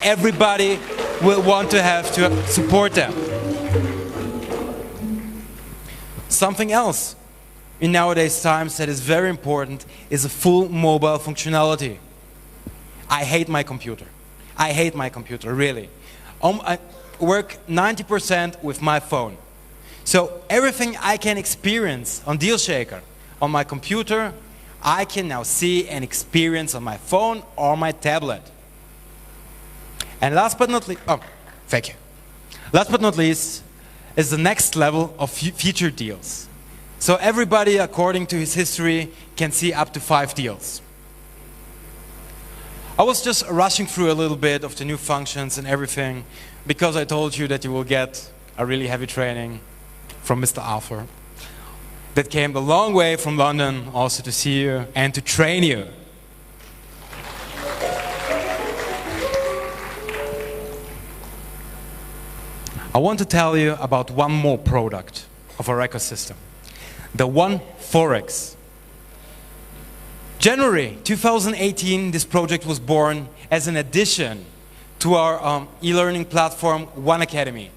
everybody will want to have to support them. Something else in nowadays times that is very important is a full mobile functionality. I hate my computer. I hate my computer, really. I work 90% with my phone. So everything I can experience on DealShaker, on my computer, I can now see and experience on my phone or my tablet. And last but not least, thank you. Last but not least is the next level of feature deals. So everybody, according to his history, can see up to 5 deals. I was just rushing through a little bit of the new functions and everything because I told you that you will get a really heavy training from Mr. Arthur that came a long way from London also to see you and to train you. I want to tell you about one more product of our ecosystem, the One Forex. January 2018, this project was born as an addition to our e-learning platform, One Academy,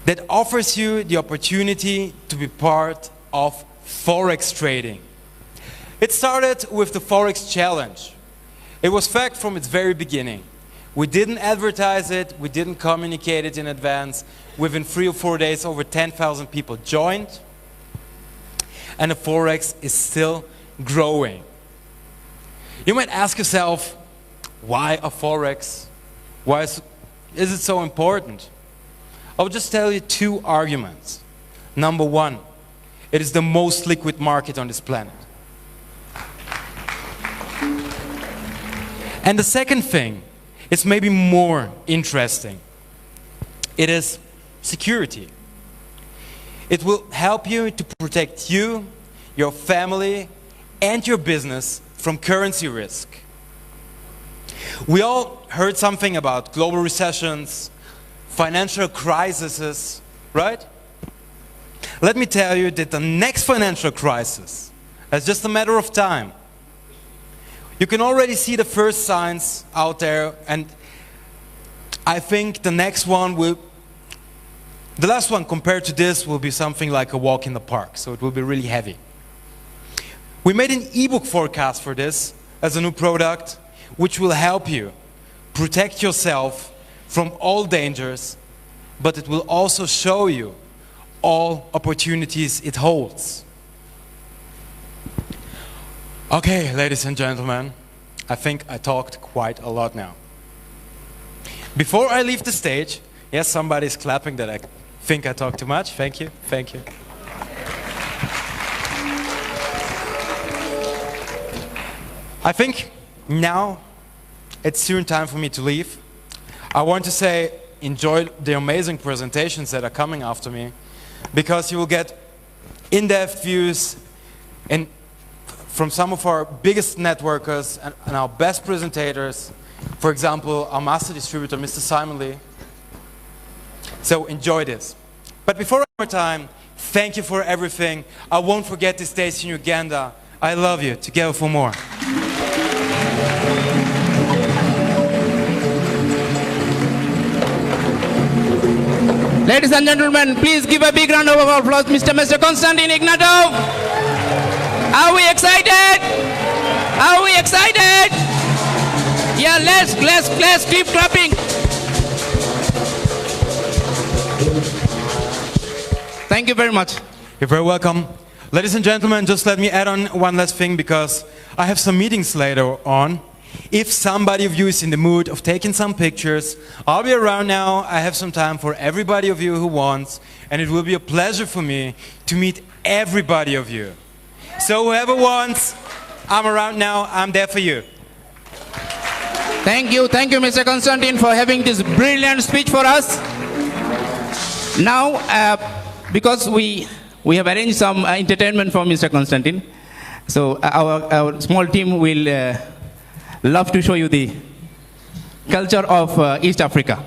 that offers you the opportunity to be part of Forex trading. It started with the Forex Challenge. It was fact from its very beginning. We didn't advertise it, we didn't communicate it in advance. Within 3 or 4 days, over 10,000 people joined, and the Forex is still growing. You might ask yourself, why a Forex? Why is it so important? I'll just tell you 2 arguments. Number 1, it is the most liquid market on this planet. And the second thing is maybe more interesting. It is security. It will help you to protect you, your family, and your business from currency risk. We all heard something about global recessions, financial crises, right? Let me tell you that the next financial crisis is just a matter of time. You can already see the first signs out there, and I think the next one will, the last one compared to this will be something like a walk in the park, so it will be really heavy. We made an ebook forecast for this as a new product, which will help you protect yourself from all dangers, but it will also show you all opportunities it holds. Okay, ladies and gentlemen, I think I talked quite a lot now. Before I leave the stage, yes, somebody's clapping that I think I talked too much. Thank you, thank you. I think now it's soon time for me to leave. I want to say enjoy the amazing presentations that are coming after me, because you will get in-depth views from some of our biggest networkers and our best presentators. For example, our master distributor, Mr. Simon Lee. So enjoy this. But before our time, thank you for everything. I won't forget this day in Uganda. I love you. Together for more. Ladies and gentlemen, please give a big round of applause, Mr. Konstantin Ignatov. Are we excited? Are we excited? Yeah, let's keep clapping. Thank you very much. You're very welcome. Ladies and gentlemen, just let me add on one last thing, because I have some meetings later on. If somebody of you is in the mood of taking some pictures, I'll be around now. I have some time for everybody of you who wants, and it will be a pleasure for me to meet everybody of you. So whoever wants, I'm around now. I'm there for you. Thank you, Mr. Konstantin, for having this brilliant speech for us. Now, because we have arranged some entertainment for Mr. Konstantin, so our small team will love to show you the culture of East Africa.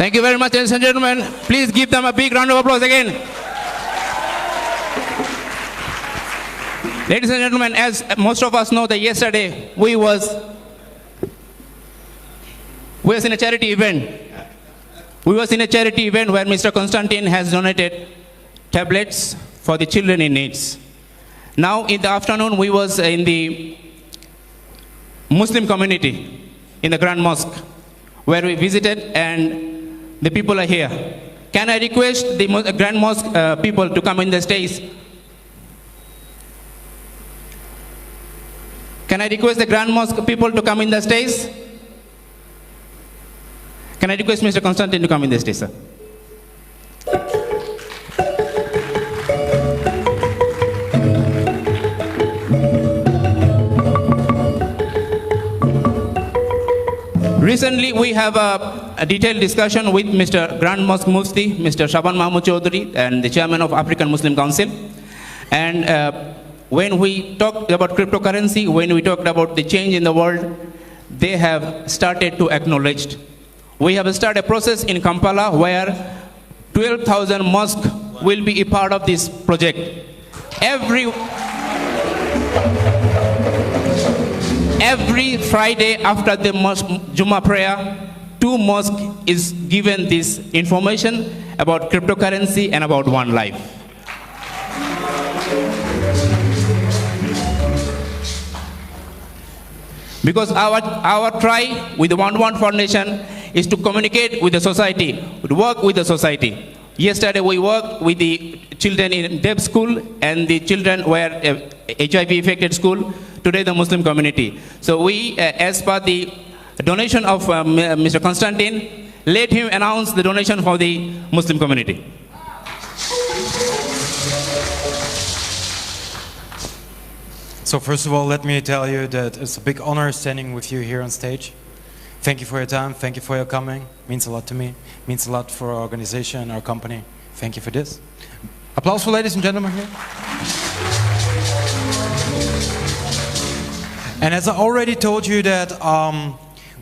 Thank you very much, ladies and gentlemen. Please give them a big round of applause again. Ladies and gentlemen, as most of us know that yesterday we was in a charity event. We was in a charity event where Mr. Constantine has donated tablets for the children in needs. Now in the afternoon we was in the Muslim community in the Grand Mosque where we visited, and the people are here. Can I request the Grand Mosque people to come in the stage? Can I request the Grand Mosque people to come in the stage? Can I request Mr. Constantine to come in the stage, sir? Recently, we have a detailed discussion with Mr. Grand Mosque Mufti, Mr. Shaban Mahmood Chaudhry, and the chairman of African Muslim Council. And when we talked about cryptocurrency, when we talked about the change in the world, they have started to acknowledge. We have started a process in Kampala where 12,000 mosques will be a part of this project. Every Friday after the Jummah prayer, 2 mosques is given this information about cryptocurrency and about one life. Because our try with the One Foundation is to communicate with the society, to work with the society. Yesterday we worked with the children in Deb school, and the children were HIV affected school. Today the Muslim community. So we, as per the donation of Mr. Constantine, let him announce the donation for the Muslim community. So first of all, let me tell you that it's a big honor standing with you here on stage. Thank you for your time. Thank you for your coming. It means a lot to me. It means a lot for our organization and our company. Thank you for this. Applause for ladies and gentlemen here. And as I already told you that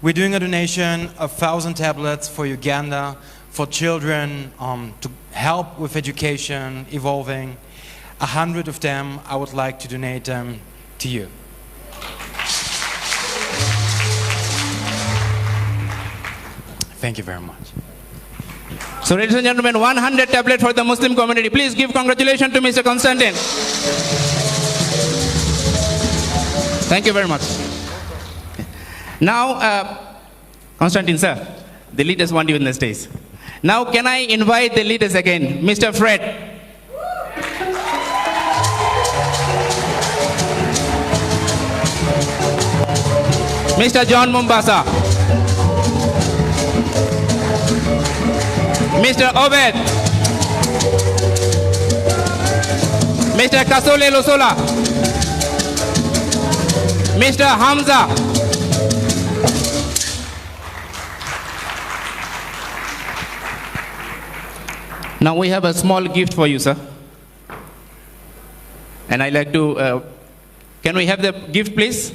we're doing a donation of 1,000 tablets for Uganda, for children to help with education, evolving. 100 of them, I would like to donate them to you. Thank you very much. So ladies and gentlemen, 100 tablets for the Muslim community. Please give congratulations to Mr. Constantine. Thank you very much. Now, Constantine sir, the leaders want you in the stage. Now can I invite the leaders again, Mr. Fred. Mr. John Mombasa. Mr. Obed. Mr. Kasole Losola. Mr. Hamza. Now we have a small gift for you, sir. And I'd like to, can we have the gift, please?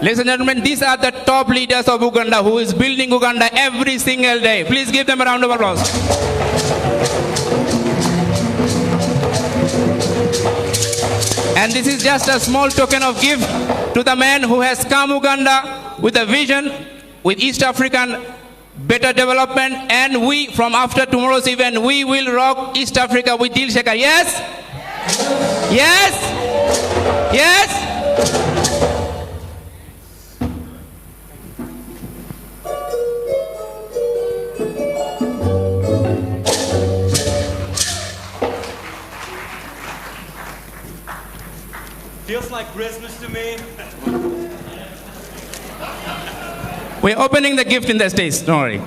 Ladies and gentlemen, these are the top leaders of Uganda who is building Uganda every single day. Please give them a round of applause. And this is just a small token of gift to the man who has come Uganda with a vision, with East African better development, and we, from after tomorrow's event, we will rock East Africa with Dil Shekar. Yes? Yes? Yes? Feels like Christmas to me. We're opening the gift in the stage, don't worry.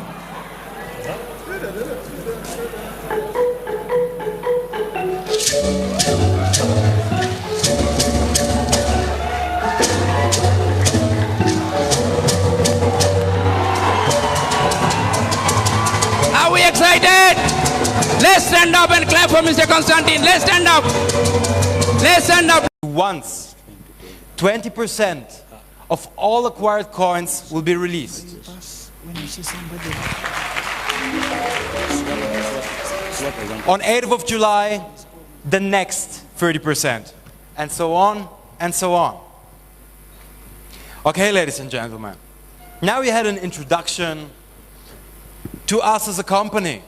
Are we excited? Let's stand up and clap for Mr. Constantine. Let's stand up. Let's stand up. once, 20% of all acquired coins will be released. On 8th of July, the next 30%, and so on and so on. Okay, ladies and gentlemen, now we had an introduction to us as a company.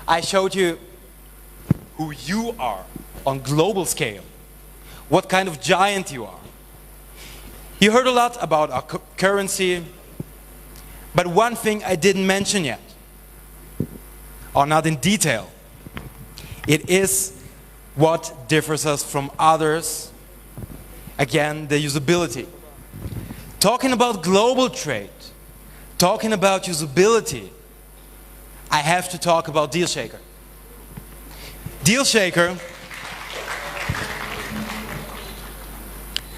I showed you who you are on global scale, what kind of giant you are. You heard a lot about our currency, but one thing I didn't mention yet, or not in detail, it is what differs us from others. Again, the usability. Talking about global trade, talking about usability, I have to talk about DealShaker. DealShaker,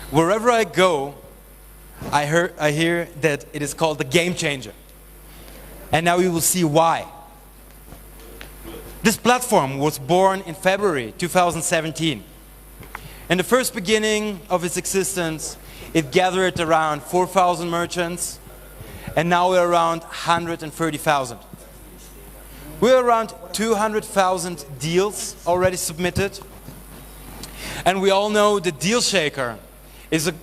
wherever I go, I hear that it is called the game changer. And now we will see why. This platform was born in February 2017. In the first beginning of its existence, it gathered around 4,000 merchants, and now we're around 130,000. We're around 200,000 deals already submitted. And we all know that DealShaker is a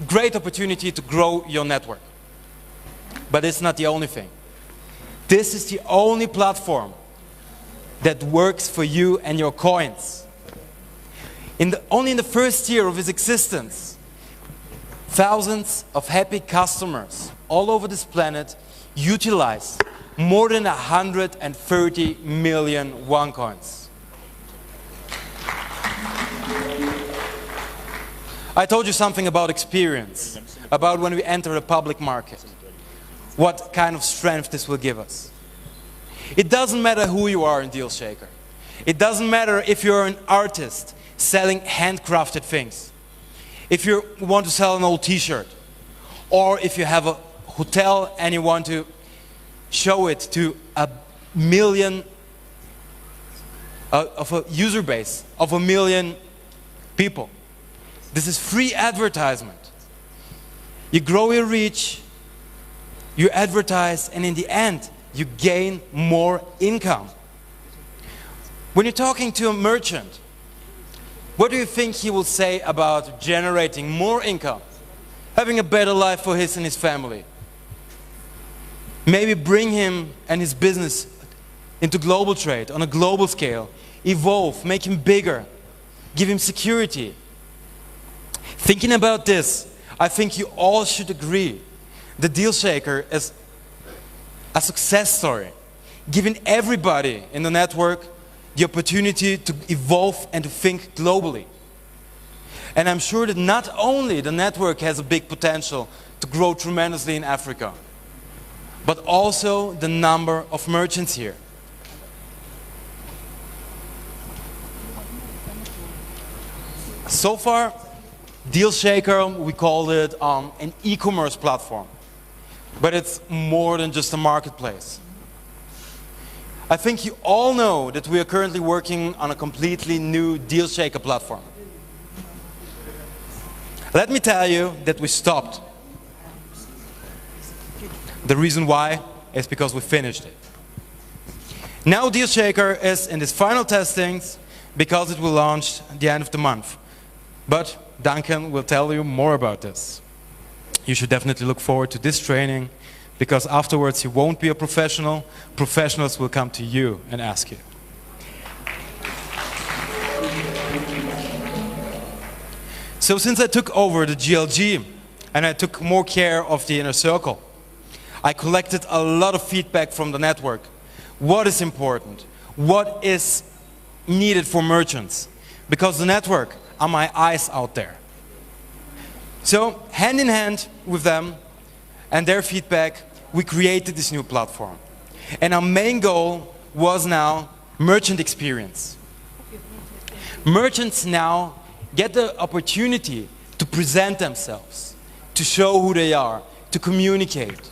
great opportunity to grow your network. But it's not the only thing. This is the only platform that works for you and your coins. Only in the first year of its existence, thousands of happy customers all over this planet utilized more than 130 million OneCoins. I told you something about experience, about when we enter the public market, what kind of strength this will give us. It doesn't matter who you are in DealShaker. It doesn't matter if you're an artist selling handcrafted things, if you want to sell an old t-shirt, or if you have a hotel and you want to show it to a million, of a user base of 1 million people. This is free advertisement. You grow your reach, you advertise, and in the end, you gain more income. When you're talking to a merchant, what do you think he will say about generating more income, having a better life for his and his family? Maybe bring him and his business into global trade on a global scale, evolve, make him bigger, give him security. Thinking about this, I think you all should agree the DealShaker is a success story, giving everybody in the network the opportunity to evolve and to think globally. And I'm sure that not only the network has a big potential to grow tremendously in Africa, but also the number of merchants here. So far, DealShaker, we called it an e-commerce platform, but it's more than just a marketplace. I think you all know that we are currently working on a completely new DealShaker platform. Let me tell you that we stopped. The reason why is because we finished it. Now DealShaker is in its final testings because it will launch at the end of the month. But Duncan will tell you more about this. You should definitely look forward to this training, because afterwards you won't be a professional. Professionals will come to you and ask you. So since I took over the GLG and I took more care of the inner circle, I collected a lot of feedback from the network. What is important? What is needed for merchants? Because the network are my eyes out there. So hand in hand with them and their feedback, we created this new platform. And our main goal was now merchant experience. Merchants now get the opportunity to present themselves, to show who they are, to communicate.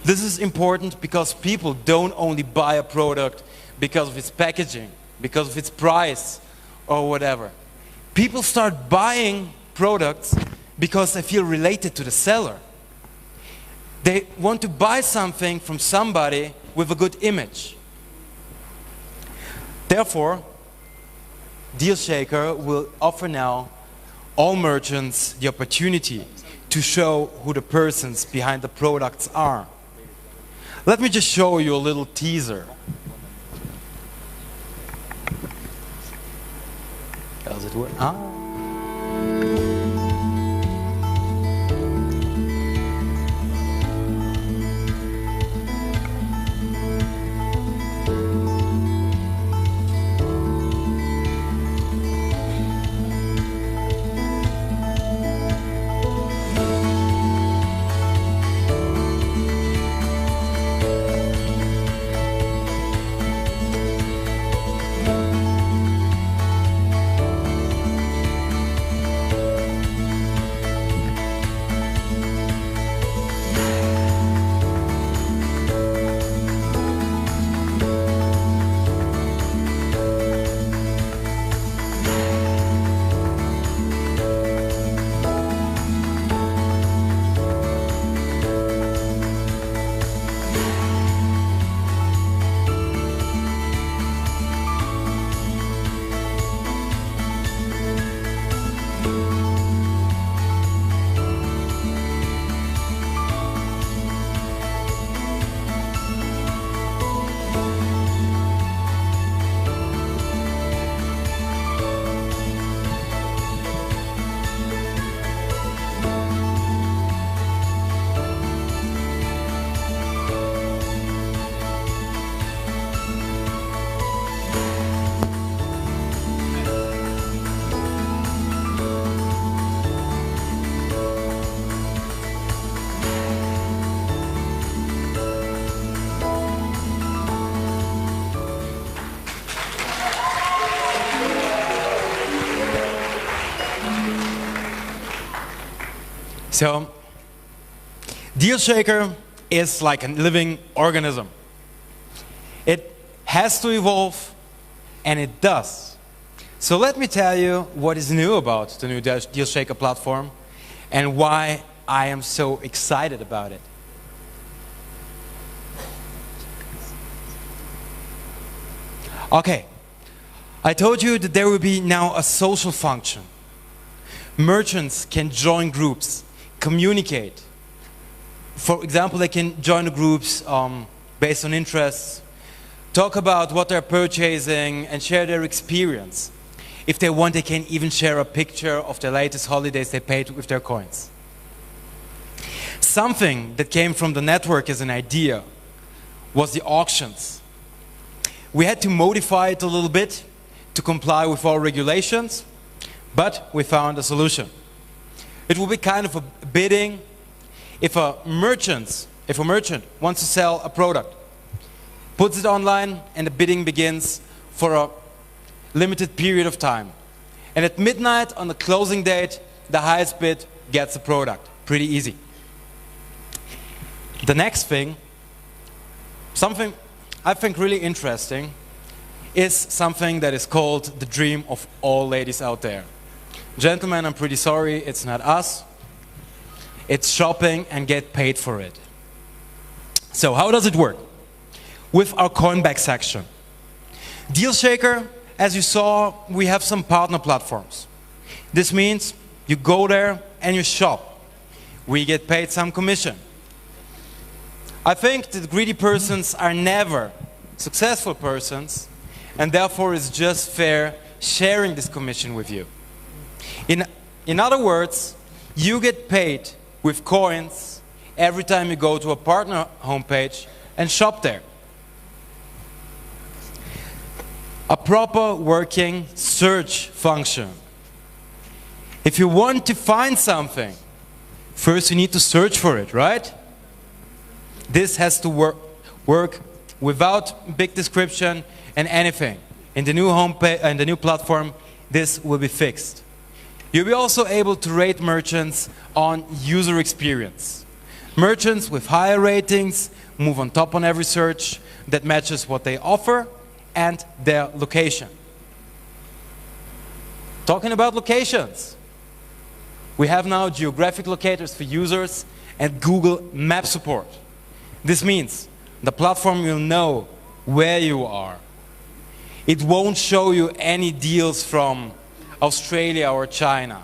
This is important because people don't only buy a product because of its packaging, because of its price or whatever. People start buying products because they feel related to the seller. They want to buy something from somebody with a good image. Therefore, DealShaker will offer now all merchants the opportunity to show who the persons behind the products are. Let me just show you a little teaser. Does it work? So, DealShaker is like a living organism. It has to evolve, and it does. So let me tell you what is new about the new DealShaker platform and why I am so excited about it. Okay, I told you that there will be now a social function. Merchants can join groups, communicate. For example, they can join the groups based on interests, talk about what they're purchasing, and share their experience. If they want, they can even share a picture of the latest holidays they paid with their coins. Something that came from the network as an idea was the auctions. We had to modify it a little bit to comply with all regulations, but we found a solution. It will be kind of a bidding. If a merchant wants to sell a product, puts it online, and the bidding begins for a limited period of time. And at midnight on the closing date, the highest bid gets the product. Pretty easy. The next thing, something I think really interesting, is something that is called the dream of all ladies out there. Gentlemen, I'm pretty sorry, it's not us. It's shopping and get paid for it. So how does it work? With our coinback section. DealShaker, as you saw, we have some partner platforms. This means you go there and you shop. We get paid some commission. I think that greedy persons are never successful persons, and therefore it's just fair sharing this commission with you. In other words, you get paid with coins every time you go to a partner homepage and shop there. A proper working search function. If you want to find something, first you need to search for it, right? This has to work without big description and anything. In the new homepage and the new platform, this will be fixed. You'll be also able to rate merchants on user experience. Merchants with higher ratings move on top on every search that matches what they offer and their location. Talking about locations. We have now geographic locators for users and Google Map support. This means the platform will know where you are. It won't show you any deals from Australia or China.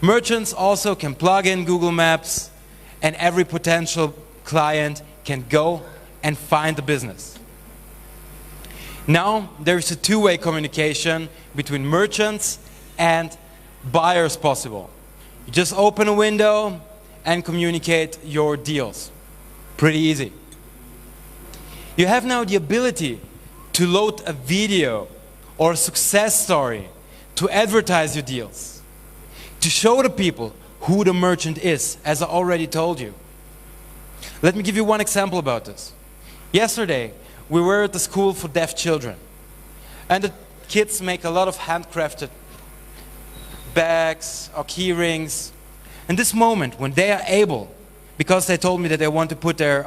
Merchants also can plug in Google Maps, and every potential client can go and find the business. Now there is a two-way communication between merchants and buyers possible. You just open a window and communicate your deals. Pretty easy. You have now the ability to load a video or a success story to advertise your deals, to show the people who the merchant is, as I already told you. Let me give you one example about this. Yesterday, we were at the school for deaf children, and the kids make a lot of handcrafted bags or key rings. And this moment, when they are able, because they told me that they want to put their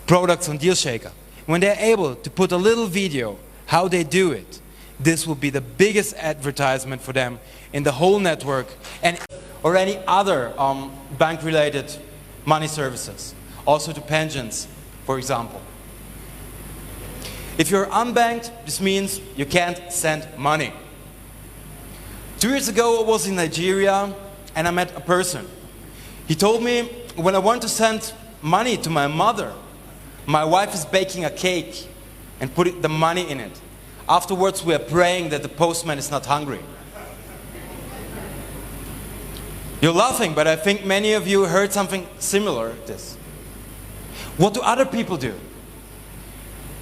products on DealShaker, when they're able to put a little video how they do it, this will be the biggest advertisement for them in the whole network, and or any other bank-related money services, also to pensions, for example. If you're unbanked, this means you can't send money. 2 years ago, I was in Nigeria and I met a person. He told me, when I want to send money to my mother, my wife is baking a cake and putting the money in it. Afterwards, we are praying that the postman is not hungry. You're laughing, but I think many of you heard something similar to this. What do other people do?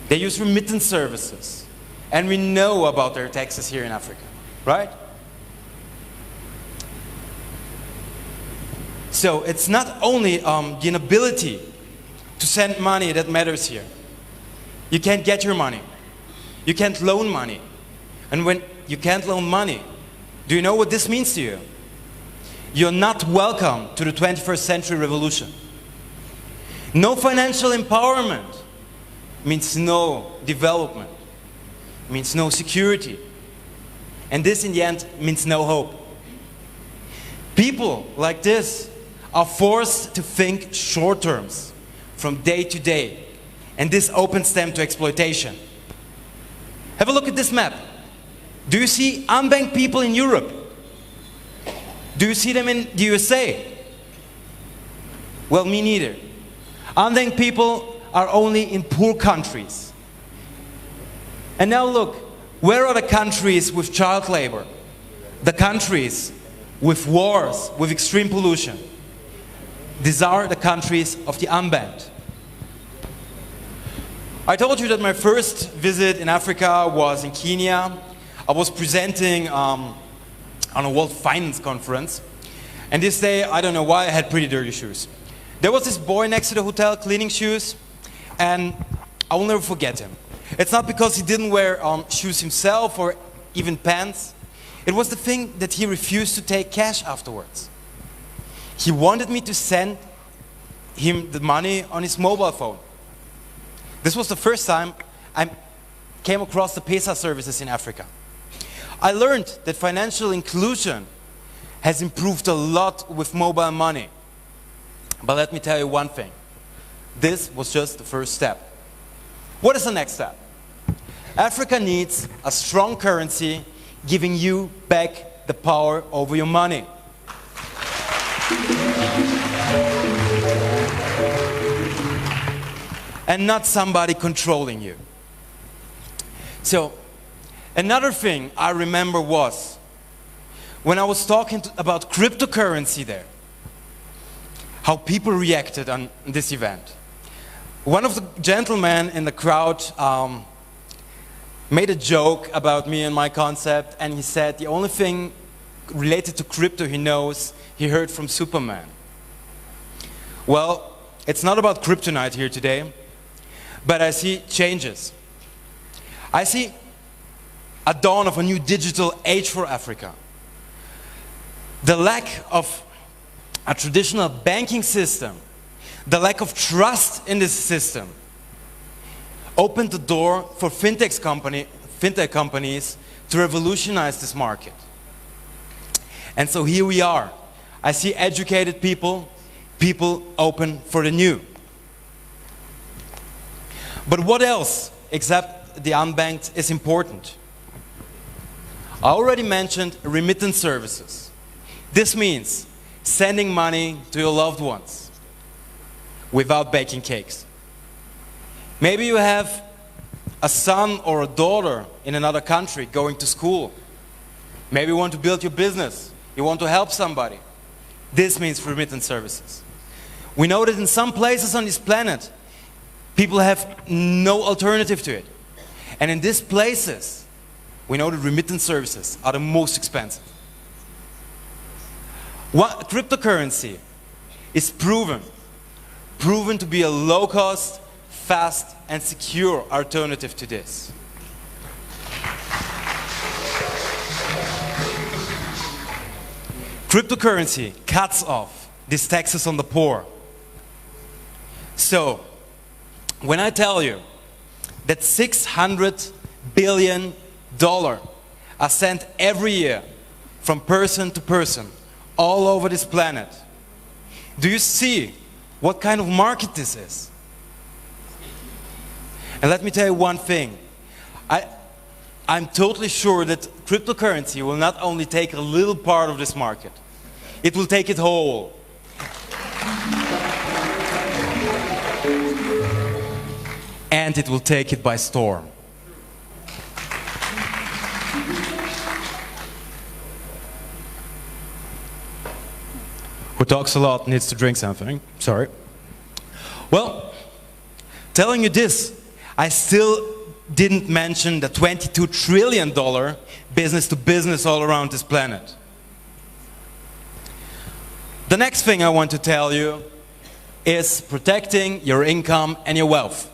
They use remittance services. And we know about their taxes here in Africa, right? So it's not only the inability to send money that matters here. You can't get your money. You can't loan money. And when you can't loan money, do you know what this means to you? You're not welcome to the 21st century revolution. No financial empowerment means no development, means no security. And this in the end means no hope. People like this are forced to think short terms from day to day, and this opens them to exploitation. Have a look at this map. Do you see unbanked people in Europe? Do you see them in the USA? Well, me neither. Unbanked people are only in poor countries. And now look, where are the countries with child labor? The countries with wars, with extreme pollution. These are the countries of the unbanked. I told you that my first visit in Africa was in Kenya. I was presenting on a World Finance Conference. And this day, I don't know why, I had pretty dirty shoes. There was this boy next to the hotel cleaning shoes, and I will never forget him. It's not because he didn't wear shoes himself or even pants. It was the thing that he refused to take cash afterwards. He wanted me to send him the money on his mobile phone. This was the first time I came across the Pesa services in Africa. I learned that financial inclusion has improved a lot with mobile money. But let me tell you one thing. This was just the first step. What is the next step? Africa needs a strong currency giving you back the power over your money. And not somebody controlling you. So, another thing I remember was when I was talking about cryptocurrency there, how people reacted on this event. One of the gentlemen in the crowd made a joke about me and my concept, and he said the only thing related to crypto he knows, he heard from Superman. Well, it's not about kryptonite here today, but I see changes. I see a dawn of a new digital age for Africa. The lack of a traditional banking system, the lack of trust in this system, opened the door for fintech companies to revolutionize this market. And so here we are. I see educated people, people open for the new. But what else, except the unbanked, is important? I already mentioned remittance services. This means sending money to your loved ones without baking cakes. Maybe you have a son or a daughter in another country going to school. Maybe you want to build your business. You want to help somebody. This means remittance services. We know that in some places on this planet, people have no alternative to it. And in these places, we know that remittance services are the most expensive. Cryptocurrency is proven to be a low-cost, fast, and secure alternative to this. Cryptocurrency cuts off these taxes on the poor. So, when I tell you that $600 billion are sent every year from person to person all over this planet, do you see what kind of market this is? And let me tell you one thing. I'm totally sure that cryptocurrency will not only take a little part of this market, it will take it whole. And it will take it by storm. Who talks a lot needs to drink something. Sorry. Well, telling you this, I still didn't mention the $22 trillion business to business all around this planet. The next thing I want to tell you is protecting your income and your wealth.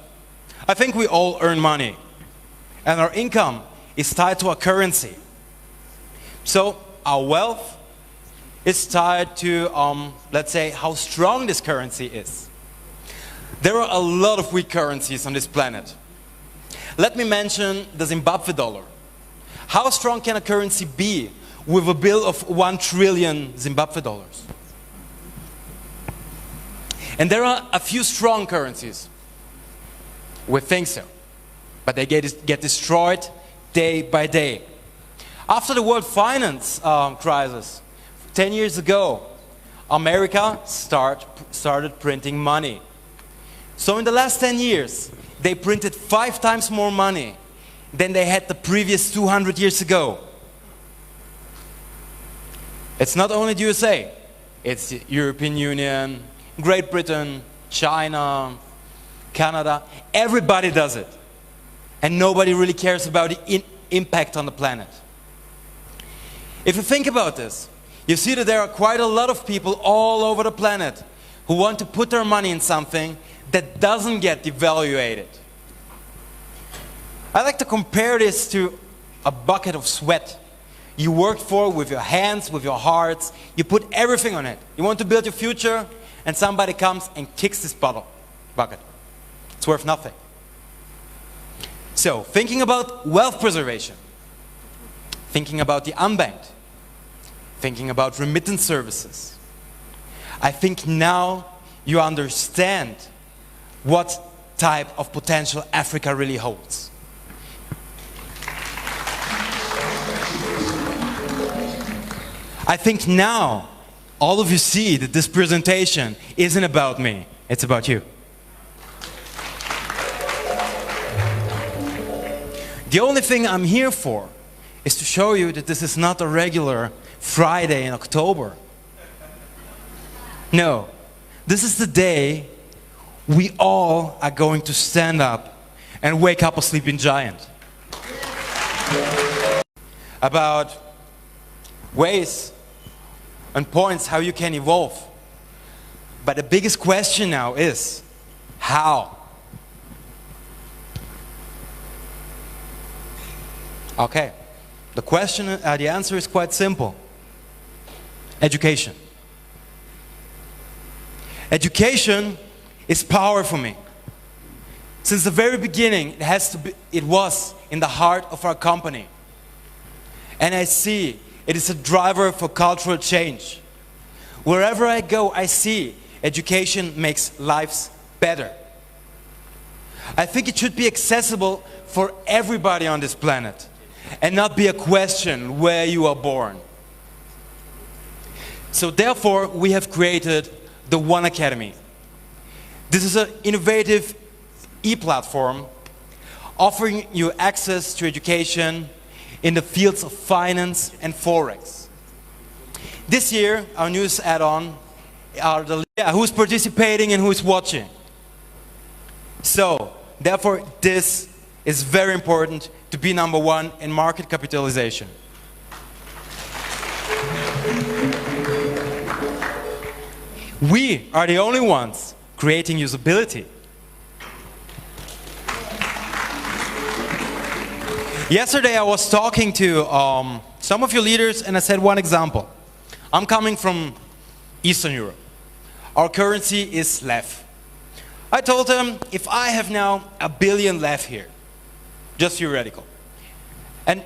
I think we all earn money, and our income is tied to our currency. So our wealth is tied to, let's say, how strong this currency is. There are a lot of weak currencies on this planet. Let me mention the Zimbabwe dollar. How strong can a currency be with a bill of 1 trillion Zimbabwe dollars? And there are a few strong currencies. We think so. But they get destroyed day by day. After the world finance crisis, 10 years ago, America started printing money. So in the last 10 years, they printed 5 times more money than they had the previous 200 years ago. It's not only the USA, it's the European Union, Great Britain, China, Canada. Everybody does it. And nobody really cares about the impact on the planet. If you think about this, you see that there are quite a lot of people all over the planet who want to put their money in something that doesn't get devaluated. I like to compare this to a bucket of sweat. You worked for with your hands, with your hearts. You put everything on it. You want to build your future, and somebody comes and kicks this bucket. It's worth nothing. So, thinking about wealth preservation, thinking about the unbanked, thinking about remittance services, I think now you understand what type of potential Africa really holds. I think now all of you see that this presentation isn't about me, it's about you. The only thing I'm here for is to show you that this is not a regular Friday in October. No, this is the day we all are going to stand up and wake up a sleeping giant. About ways and points how you can evolve. But the biggest question now is, how? Okay, the answer is quite simple. Education. Education is power for me. Since the very beginning, it was in the heart of our company. and I see it is a driver for cultural change. Wherever I go, I see education makes lives better. I think it should be accessible for everybody on this planet and not be a question where you are born. So therefore, we have created the One Academy. This is an innovative e-platform offering you access to education in the fields of finance and forex. This year, our newest add-on are who's participating and who's watching. So, therefore, this is very important to be number one in market capitalization. We are the only ones creating usability. Yesterday I was talking to some of your leaders and I said one example. I'm coming from Eastern Europe. Our currency is lev. I told them if I have now 1 billion lev here, just theoretical, and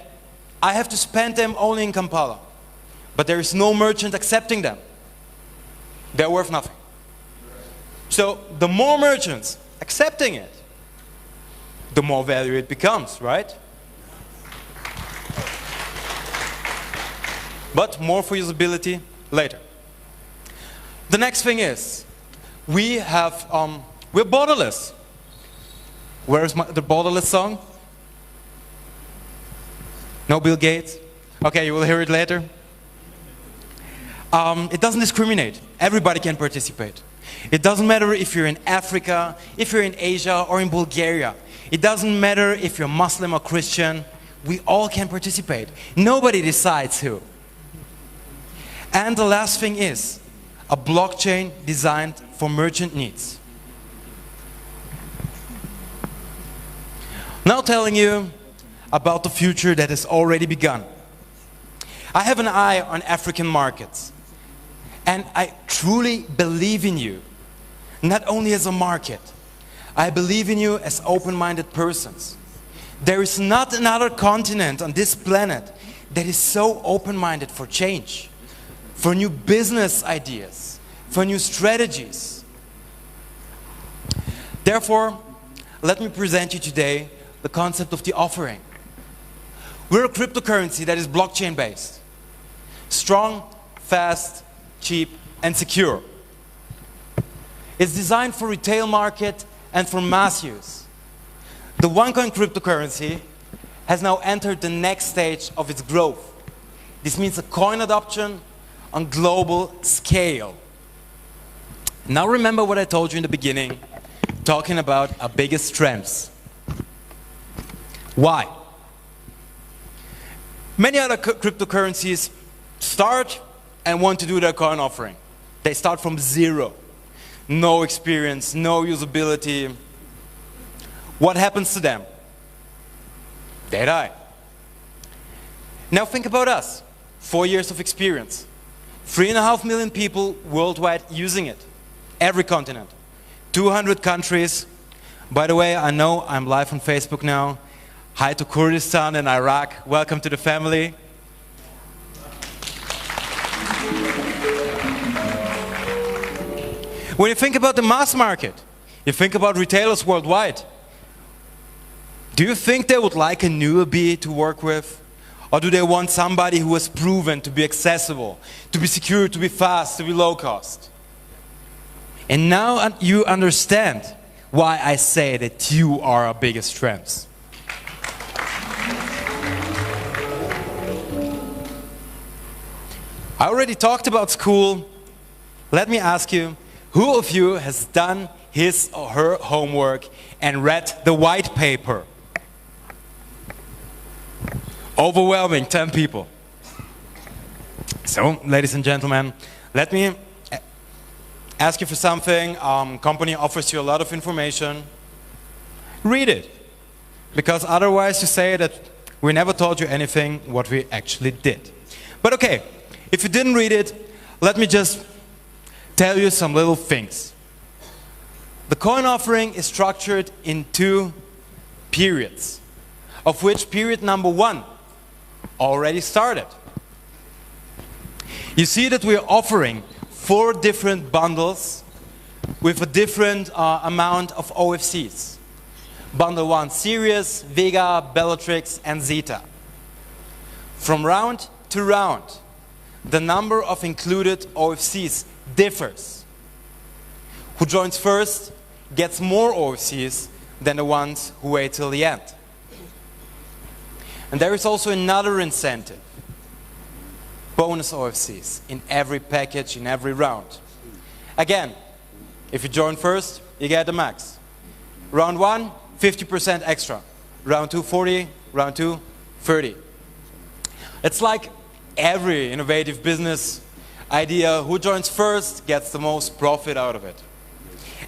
I have to spend them only in Kampala, but there is no merchant accepting them, they're worth nothing. So the more merchants accepting it, the more value it becomes, right? But more for usability later. The next thing is, we're borderless. Where's the borderless song? No Bill Gates? Okay, you will hear it later. It doesn't discriminate. Everybody can participate. It doesn't matter if you're in Africa, if you're in Asia, or in Bulgaria. It doesn't matter if you're Muslim or Christian. We all can participate. Nobody decides who. And the last thing is a blockchain designed for merchant needs. Now telling you about the future that has already begun. I have an eye on African markets, and I truly believe in you, not only as a market. I believe in you as open-minded persons. There is not another continent on this planet that is so open-minded for change, for new business ideas, for new strategies. Therefore, let me present you today the concept of the offering. We're a cryptocurrency that is blockchain-based. Strong, fast, cheap, and secure. It's designed for retail market and for mass use. The OneCoin cryptocurrency has now entered the next stage of its growth. This means a coin adoption on global scale. Now remember what I told you in the beginning, talking about our biggest strengths. Why? Many other cryptocurrencies start and want to do their coin offering. They start from zero. No experience, no usability. What happens to them? They die. Now think about us. 4 years of experience. 3.5 million people worldwide using it. Every continent. 200 countries. By the way, I know I'm live on Facebook now. Hi to Kurdistan and Iraq. Welcome to the family. When you think about the mass market, you think about retailers worldwide. Do you think they would like a newbie to work with? Or do they want somebody who has proven to be accessible, to be secure, to be fast, to be low cost? And now you understand why I say that you are our biggest strengths. I already talked about school. Let me ask you, who of you has done his or her homework and read the white paper? Overwhelming, 10 people. So, ladies and gentlemen, let me ask you for something. Company offers you a lot of information. Read it. Because otherwise you say that we never told you anything what we actually did. But okay, if you didn't read it, let me just tell you some little things. The coin offering is structured in 2 periods, of which period number 1 already started. You see that we're offering 4 different bundles with a different amount of OFCs. Bundle 1, Sirius, Vega, Bellatrix, and Zeta. From round to round, the number of included OFCs differs. Who joins first gets more OFCs than the ones who wait till the end. And there is also another incentive. Bonus OFCs in every package, in every round. Again, if you join first, you get the max. Round 1, 50% extra. Round 2, 40. Round 2, 30. It's like every innovative business idea, who joins first gets the most profit out of it.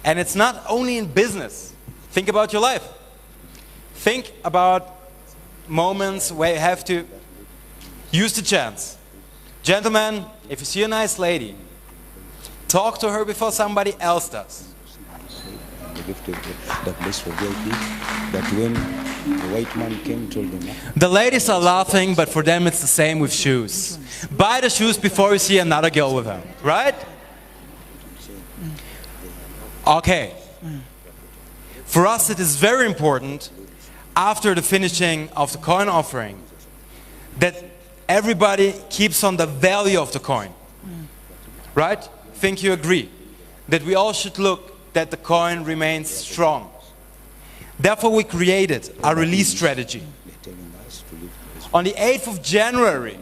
And it's not only in business. Think about your life. Think about moments where you have to use the chance. Gentlemen, if you see a nice lady, talk to her before somebody else does. That place for VIP, that when the white man came, told them. The ladies are laughing, but for them it's the same with shoes. Buy the shoes before you see another girl with them, right? Okay. For us it is very important, after the finishing of the coin offering, that everybody keeps on the value of the coin. Right? Think you agree that we all should look that the coin remains strong. Therefore we created a release strategy. On the 8th of January,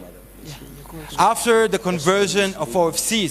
after the conversion of OFCs